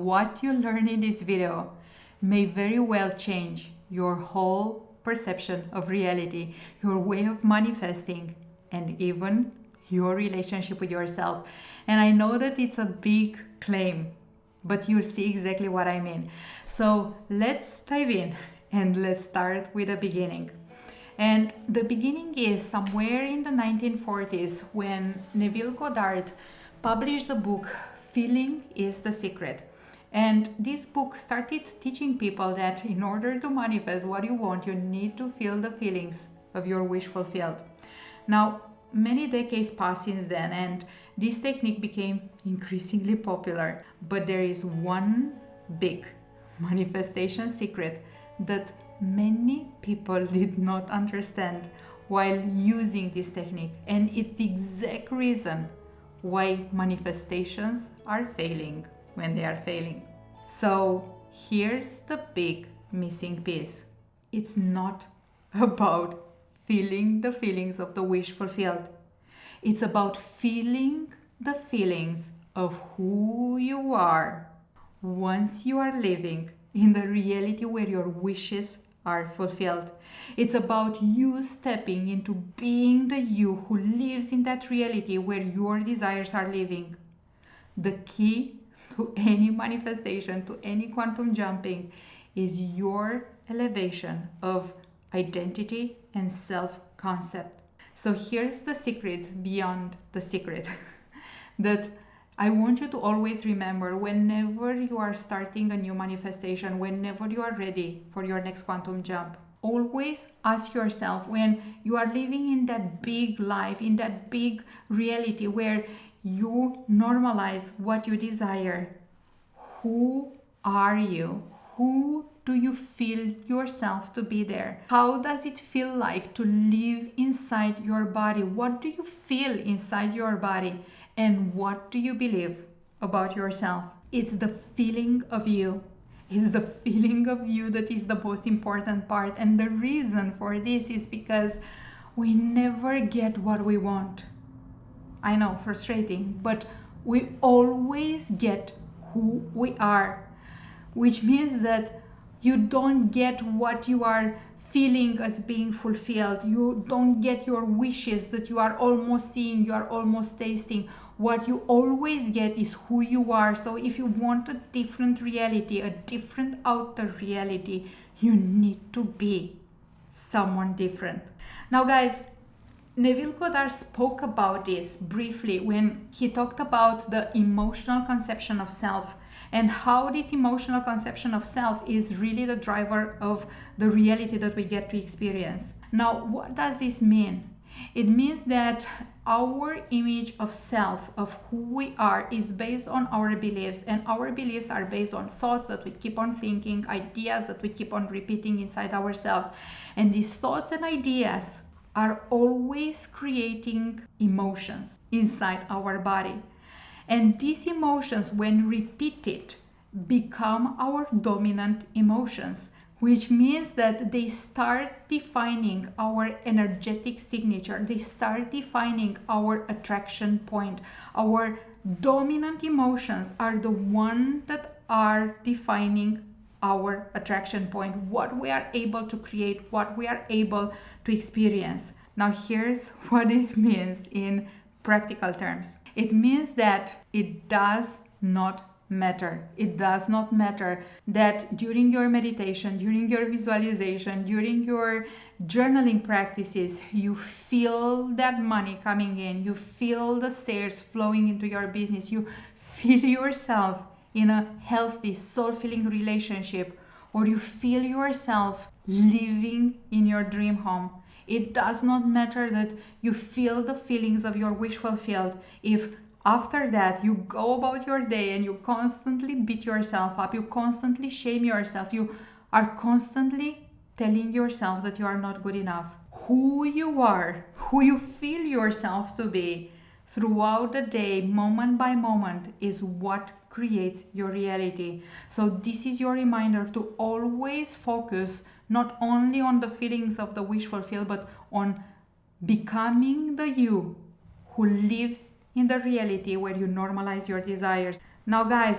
what you learn in this video may very well change your whole perception of reality, your way of manifesting, and even your relationship with yourself. And I know that it's a big claim, but you'll see exactly what I mean. So let's dive in and let's start with the beginning. And the beginning is somewhere in the 1940s when Neville Goddard published the book Feeling is the Secret. And this book started teaching people that in order to manifest what you want, you need to feel the feelings of your wish fulfilled. Now, many decades passed since then, and this technique became increasingly popular. But there is one big manifestation secret that many people did not understand while using this technique, and it's the exact reason why manifestations are failing when they are failing. So here's the big missing piece. It's not about feeling the feelings of the wish fulfilled. It's about feeling the feelings of who you are once you are living in the reality where your wishes are fulfilled. It's about you stepping into being the you who lives in that reality where your desires are living. The key to any manifestation, to any quantum jumping, is your elevation of identity and self-concept. So here's the secret beyond the secret that I want you to always remember whenever you are starting a new manifestation, whenever you are ready for your next quantum jump. Always ask yourself, when you are living in that big life, in that big reality where you normalize what you desire, who are you? Who do you feel yourself to be there? How does it feel like to live inside your body? What do you feel inside your body? And what do you believe about yourself? It's the feeling of you. It's the feeling of you that is the most important part. And the reason for this is because we never get what we want. I know, frustrating, but we always get who we are, which means that you don't get what you are feeling as being fulfilled. You don't get your wishes that you are almost seeing, you are almost tasting. What you always get is who you are. So if you want a different reality, a different outer reality, you need to be someone different. Now guys, Neville Goddard spoke about this briefly when he talked about the emotional conception of self and how this emotional conception of self is really the driver of the reality that we get to experience. Now, what does this mean? It means that our image of self, of who we are, is based on our beliefs, and our beliefs are based on thoughts that we keep on thinking, ideas that we keep on repeating inside ourselves. And these thoughts and ideas are always creating emotions inside our body. And these emotions, when repeated, become our dominant emotions, which means that they start defining our energetic signature. They start defining our attraction point. Our dominant emotions are the ones that are defining our attraction point, what we are able to create, what we are able to experience. Now here's what this means in practical terms. It means that it does not matter. It does not matter that during your meditation, during your visualization, during your journaling practices, you feel that money coming in, you feel the sales flowing into your business, you feel yourself in a healthy, soul-filling relationship, or you feel yourself living in your dream home. It does not matter that you feel the feelings of your wish fulfilled if after that you go about your day and you constantly beat yourself up, you constantly shame yourself, you are constantly telling yourself that you are not good enough. Who you are, who you feel yourself to be throughout the day, moment by moment, is what creates your reality. So this is your reminder to always focus not only on the feelings of the wish fulfilled, but on becoming the you who lives in the reality where you normalize your desires. Now guys,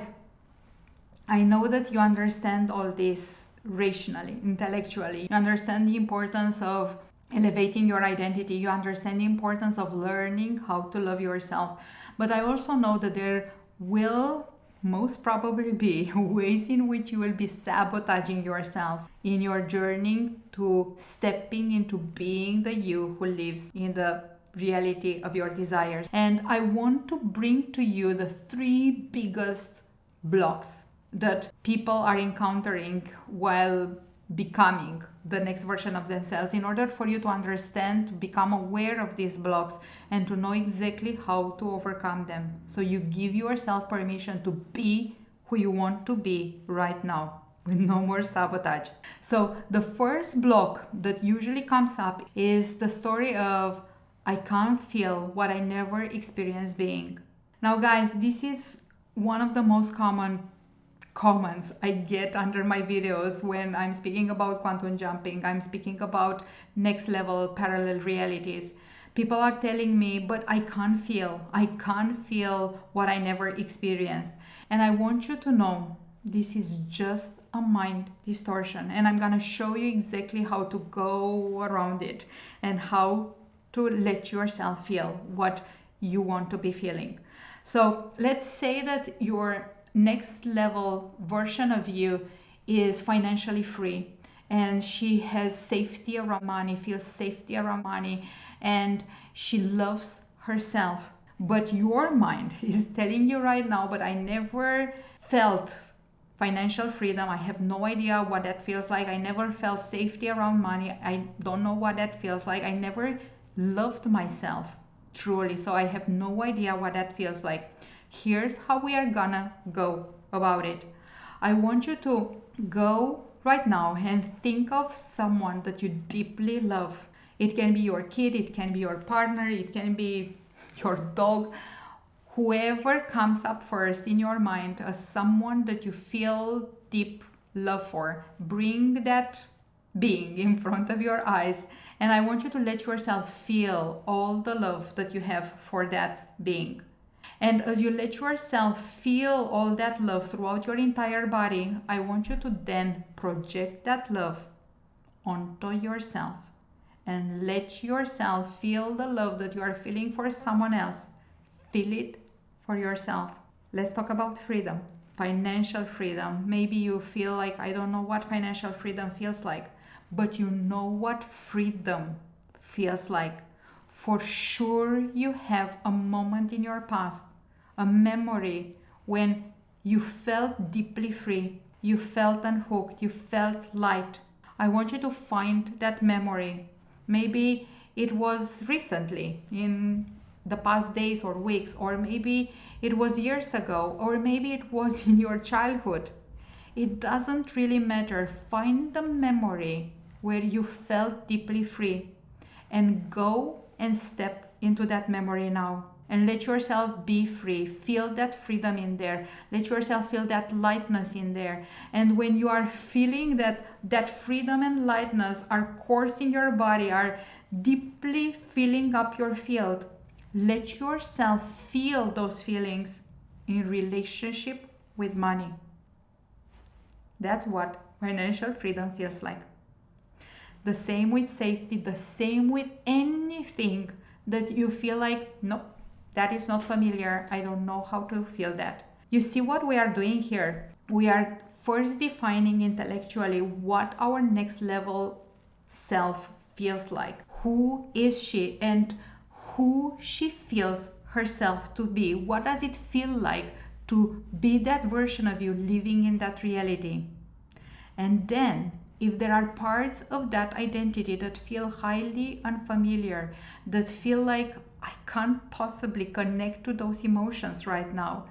I know that you understand all this rationally, intellectually. You understand the importance of elevating your identity. You understand the importance of learning how to love yourself. But I also know that there will most probably be ways in which you will be sabotaging yourself in your journey to stepping into being the you who lives in the reality of your desires. And I want to bring to you the 3 biggest blocks that people are encountering while becoming the next version of themselves, in order for you to understand, to become aware of these blocks, and to know exactly how to overcome them, so you give yourself permission to be who you want to be right now, with no more sabotage. So the first block that usually comes up is the story of, I can't feel what I never experienced being. Now guys, this is one of the most common comments I get under my videos when I'm speaking about quantum jumping, I'm speaking about next level parallel realities. People are telling me, but I can't feel what I never experienced. And I want you to know, this is just a mind distortion, and I'm gonna show you exactly how to go around it and how to let yourself feel what you want to be feeling. So let's say that your next level version of you is financially free, and she has safety around money, feels safety around money, and she loves herself. But your mind is telling you right now, but I never felt financial freedom. I have no idea what that feels like. I never felt safety around money. I don't know what that feels like. I never loved myself truly, so I have no idea what that feels like. Here's how we are gonna go about it. I want you to go right now and think of someone that you deeply love. It can be your kid, it can be your partner, it can be your dog, whoever comes up first in your mind as someone that you feel deep love for. Bring that being in front of your eyes, and I want you to let yourself feel all the love that you have for that being. And as you let yourself feel all that love throughout your entire body, I want you to then project that love onto yourself and let yourself feel the love that you are feeling for someone else. Feel it for yourself. Let's talk about freedom, financial freedom. Maybe you feel like, I don't know what financial freedom feels like, but you know what freedom feels like. For sure you have a moment in your past, a memory when you felt deeply free, you felt unhooked, you felt light. I want you to find that memory. Maybe it was recently, in the past days or weeks, or maybe it was years ago, or maybe it was in your childhood. It doesn't really matter. Find the memory where you felt deeply free and go and step into that memory now. And let yourself be free. Feel that freedom in there. Let yourself feel that lightness in there. And when you are feeling that freedom and lightness are coursing your body, are deeply filling up your field, let yourself feel those feelings in relationship with money. That's what financial freedom feels like. The same with safety, the same with anything that you feel like, nope, that is not familiar. I don't know how to feel that. You see what we are doing here? We are first defining intellectually what our next level self feels like. Who is she and who she feels herself to be? What does it feel like to be that version of you living in that reality? And then, if there are parts of that identity that feel highly unfamiliar, that feel like I can't possibly connect to those emotions right now,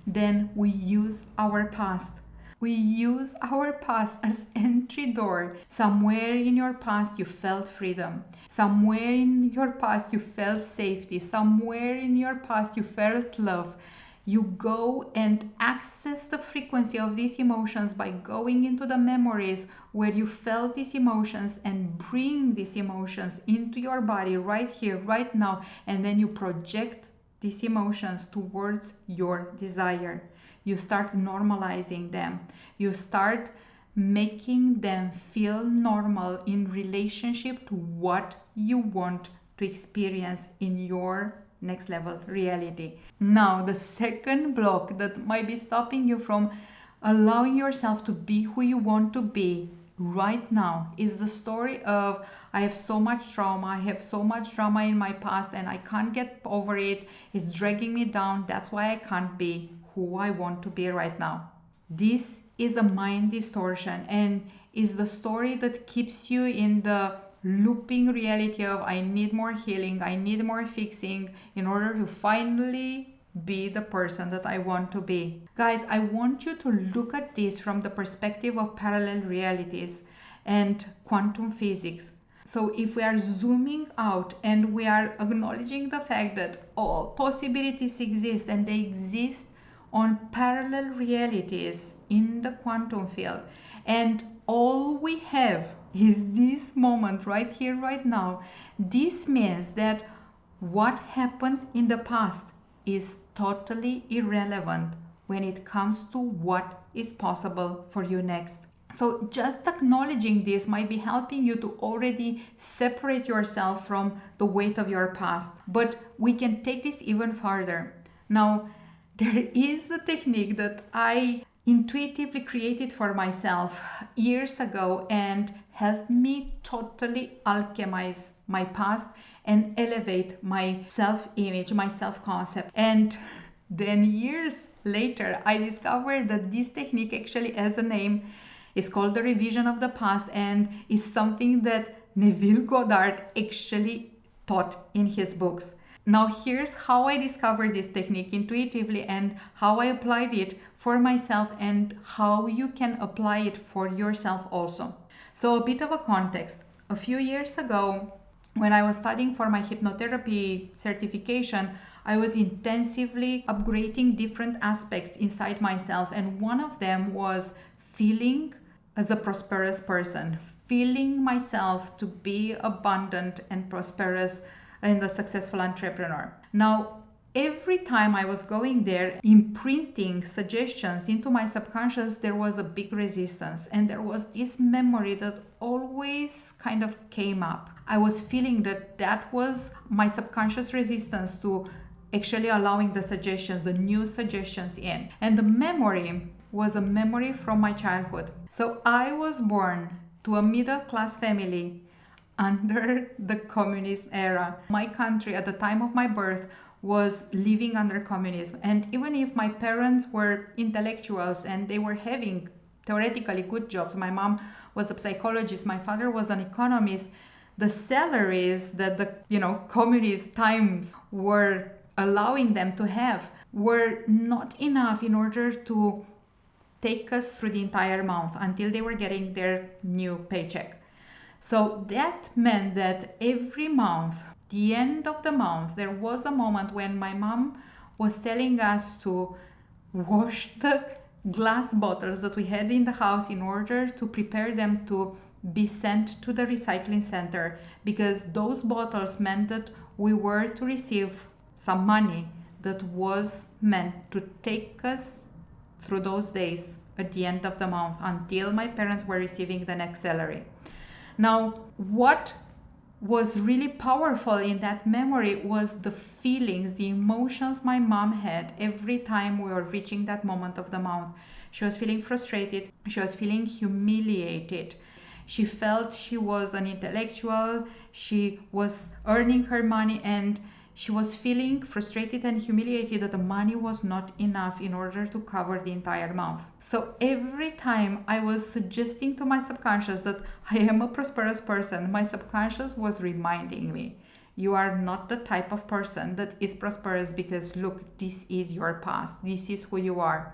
then we use our past. We use our past as entry door. Somewhere in your past you felt freedom. Somewhere in your past you felt safety. Somewhere in your past you felt love. You go and access the frequency of these emotions by going into the memories where you felt these emotions and bring these emotions into your body right here, right now, and then you project these emotions towards your desire. you start normalizing them. You start making them feel normal in relationship to what you want to experience in your next level reality. Now, the second block that might be stopping you from allowing yourself to be who you want to be right now is the story of, I have so much trauma, I have so much drama in my past and I can't get over it, it's dragging me down, that's why I can't be who I want to be right now. This is a mind distortion and is the story that keeps you in the looping reality of, I need more healing, I need more fixing in order to finally be the person that I want to be. Guys, I want you to look at this from the perspective of parallel realities and quantum physics. So if we are zooming out and we are acknowledging the fact that all possibilities exist and they exist on parallel realities in the quantum field, and all we have is this moment right here, right now, this means that what happened in the past is totally irrelevant when it comes to what is possible for you next. So just acknowledging this might be helping you to already separate yourself from the weight of your past. But we can take this even further. Now, there is a technique that I intuitively created for myself years ago and helped me totally alchemize my past and elevate my self-image, my self-concept. And then years later, I discovered that this technique actually has a name. It's called the revision of the past and is something that Neville Goddard actually taught in his books. Now here's how I discovered this technique intuitively and how I applied it for myself and how you can apply it for yourself also. So a bit of a context. A few years ago, when I was studying for my hypnotherapy certification, I was intensively upgrading different aspects inside myself, and one of them was feeling as a prosperous person, feeling myself to be abundant and prosperous and a successful entrepreneur. Now, every time I was going there, imprinting suggestions into my subconscious, there was a big resistance and there was this memory that always kind of came up. I was feeling that that was my subconscious resistance to actually allowing the suggestions, the new suggestions in. And the memory was a memory from my childhood. So I was born to a middle-class family under the communist era. My country at the time of my birth was living under communism, and even if my parents were intellectuals and they were having theoretically good jobs, my mom was a psychologist, my father was an economist, the salaries that the communist times were allowing them to have were not enough in order to take us through the entire month until they were getting their new paycheck. So that meant that every month, the end of the month, there was a moment when my mom was telling us to wash the glass bottles that we had in the house in order to prepare them to be sent to the recycling center, because those bottles meant that we were to receive some money that was meant to take us through those days at the end of the month until my parents were receiving the next salary. Now, what was really powerful in that memory was the feelings, the emotions my mom had every time we were reaching that moment of the month. She was feeling frustrated, she was feeling humiliated. She felt she was an intellectual, she was earning her money, and she was feeling frustrated and humiliated that the money was not enough in order to cover the entire month. So every time I was suggesting to my subconscious that I am a prosperous person, my subconscious was reminding me, you are not the type of person that is prosperous, because look, this is your past, this is who you are.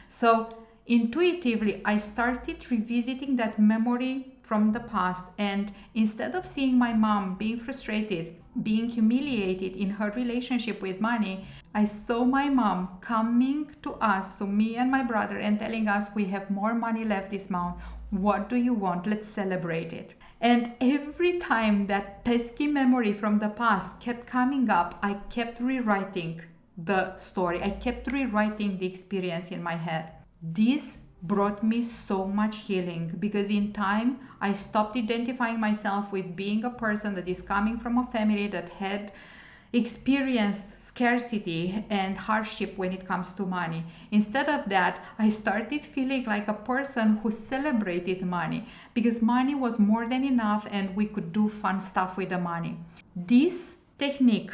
So intuitively, I started revisiting that memory from the past, and instead of seeing my mom being frustrated, being humiliated in her relationship with money, I saw my mom coming to us, to me and my brother, and telling us, we have more money left this month. What do you want? Let's celebrate it. And every time that pesky memory from the past kept coming up, I kept rewriting the story. I kept rewriting the experience in my head. This brought me so much healing because in time I stopped identifying myself with being a person that is coming from a family that had experienced scarcity and hardship when it comes to money. Instead of that, I started feeling like a person who celebrated money because money was more than enough and we could do fun stuff with the money. This technique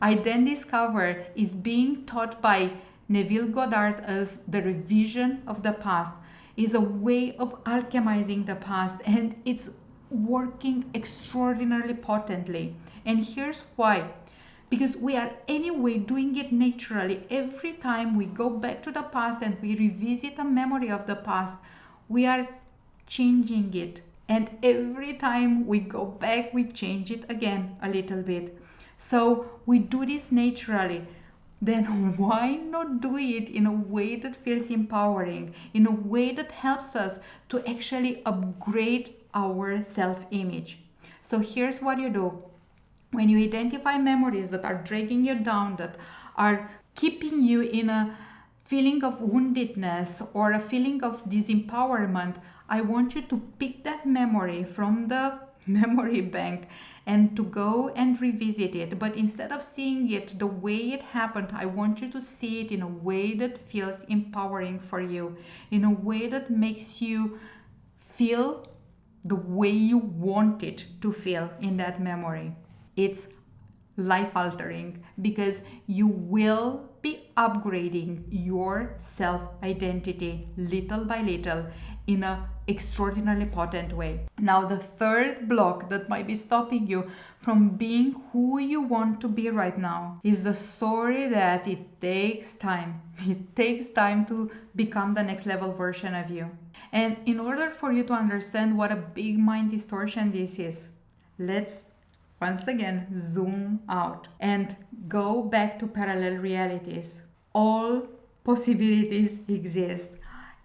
I then discovered is being taught by Neville Goddard as the revision of the past. Is a way of alchemizing the past, and it's working extraordinarily potently. And here's why. Because we are anyway doing it naturally. Every time we go back to the past and we revisit a memory of the past, we are changing it. And every time we go back, we change it again a little bit. So we do this naturally. Then why not do it in a way that feels empowering, in a way that helps us to actually upgrade our self-image? So here's what you do. When you identify memories that are dragging you down, that are keeping you in a feeling of woundedness or a feeling of disempowerment, I want you to pick that memory from the memory bank and to go and revisit it. But instead of seeing it the way it happened, I want you to see it in a way that feels empowering for you, in a way that makes you feel the way you want it to feel in that memory. It's life altering because you will be upgrading your self-identity little by little in an extraordinarily potent way. Now, the third block that might be stopping you from being who you want to be right now is the story that it takes time. It takes time to become the next level version of you. And in order for you to understand what a big mind distortion this is, let's once again zoom out and go back to parallel realities. All possibilities exist.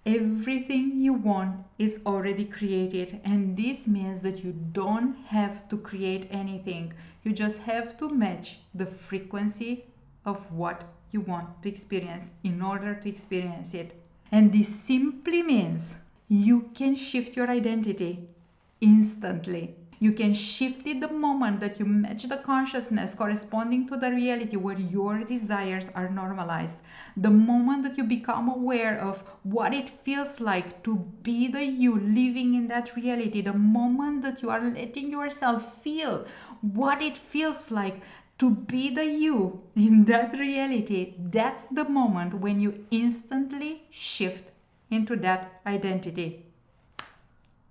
Everything you want is already created, and this means that you don't have to create anything. You just have to match the frequency of what you want to experience in order to experience it. And this simply means you can shift your identity instantly. You can shift it the moment that you match the consciousness corresponding to the reality where your desires are normalized. The moment that you become aware of what it feels like to be the you living in that reality, the moment that you are letting yourself feel what it feels like to be the you in that reality, that's the moment when you instantly shift into that identity.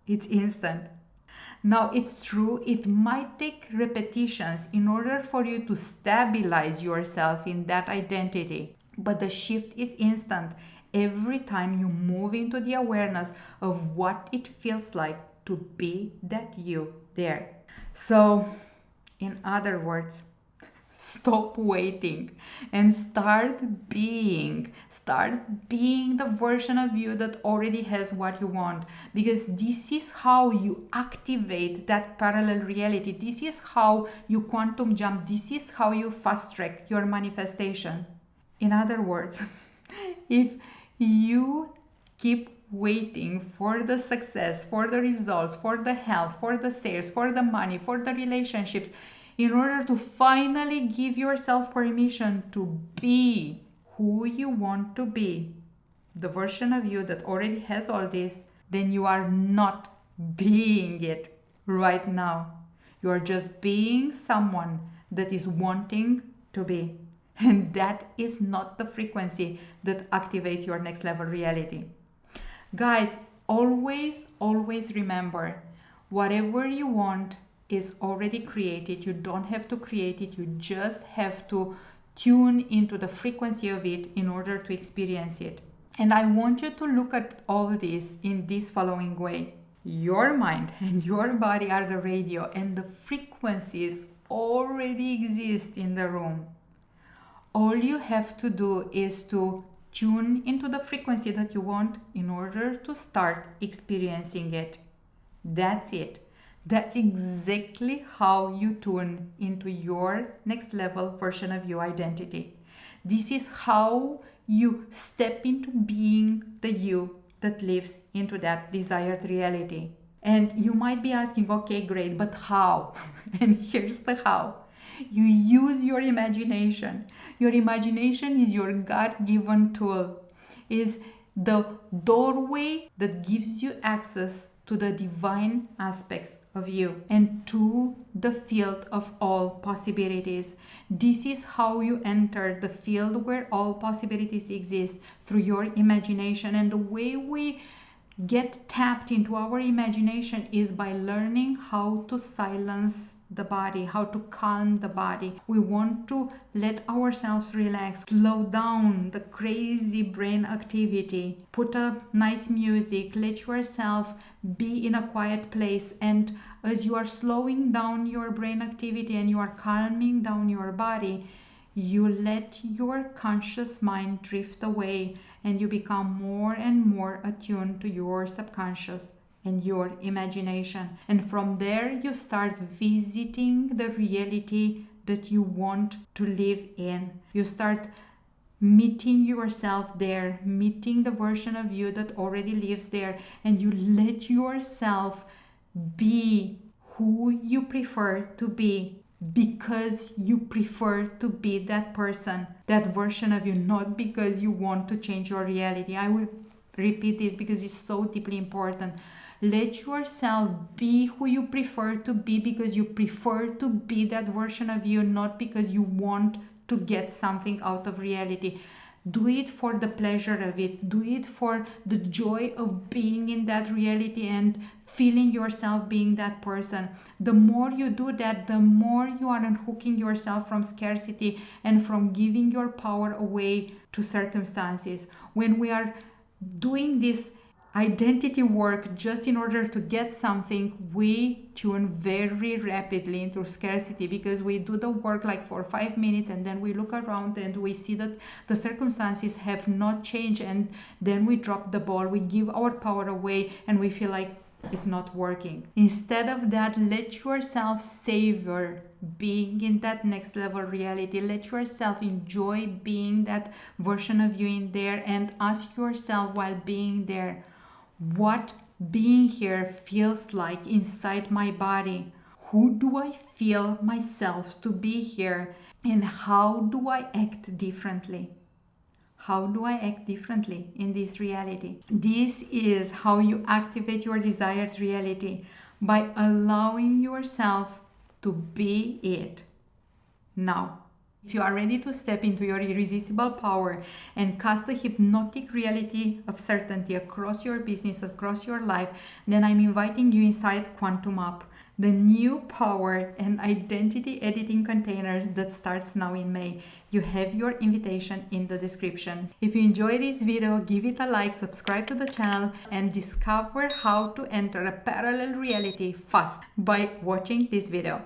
It's instant. Now, it's true, it might take repetitions in order for you to stabilize yourself in that identity. But the shift is instant every time you move into the awareness of what it feels like to be that you there. So, in other words, stop waiting and start being. Start being the version of you that already has what you want, because this is how you activate that parallel reality. This is how you quantum jump. This is how you fast track your manifestation. In other words, if you keep waiting for the success, for the results, for the health, for the sales, for the money, for the relationships, in order to finally give yourself permission to be who you want to be, the version of you that already has all this, then you are not being it right now. You are just being someone that is wanting to be. And that is not the frequency that activates your next level reality. Guys, always remember, whatever you want is already created. You don't have to create it. You just have to tune into the frequency of it in order to experience it. And I want you to look at all this in this following way. Your mind and your body are the radio, and the frequencies already exist in the room. All you have to do is to tune into the frequency that you want in order to start experiencing it. That's it. That's exactly how you tune into your next level version of your identity. This is how you step into being the you that lives into that desired reality. And you might be asking, okay, great, but how? And here's the how. You use your imagination. Your imagination is your God-given tool, is the doorway that gives you access to the divine aspects of you and to the field of all possibilities. This is how you enter the field where all possibilities exist, through your imagination. And the way we get tapped into our imagination is by learning how to silence the body, how to calm the body. We want to let ourselves relax, slow down the crazy brain activity, put a nice music, let yourself be in a quiet place. And as you are slowing down your brain activity and you are calming down your body, you let your conscious mind drift away and you become more and more attuned to your subconscious and your imagination. And from there, you start visiting the reality that you want to live in. You start meeting yourself there, meeting the version of you that already lives there, and you let yourself be who you prefer to be, because you prefer to be that person, that version of you, not because you want to change your reality. I will repeat this because it's so deeply important. Let yourself be who you prefer to be, because you prefer to be that version of you, not because you want to get something out of reality. Do it for the pleasure of it. Do it for the joy of being in that reality and feeling yourself being that person. The more you do that, the more you are unhooking yourself from scarcity and from giving your power away to circumstances. When we are doing this identity work just in order to get something, we tune very rapidly into scarcity, because we do the work like for 5 minutes and then we look around and we see that the circumstances have not changed, and then we drop the ball, we give our power away and we feel like it's not working. Instead of that, let yourself savor being in that next level reality. Let yourself enjoy being that version of you in there, and ask yourself while being there, what being here feels like inside my body. Who do I feel myself to be here? And how do I act differently? How do I act differently in this reality? This is how you activate your desired reality, by allowing yourself to be it now. If you are ready to step into your irresistible power and cast a hypnotic reality of certainty across your business, across your life, then I'm inviting you inside Quantum Up, the new power and identity editing container that starts now in May. You have your invitation in the description. If you enjoyed this video, give it a like, subscribe to the channel, and discover how to enter a parallel reality fast by watching this video.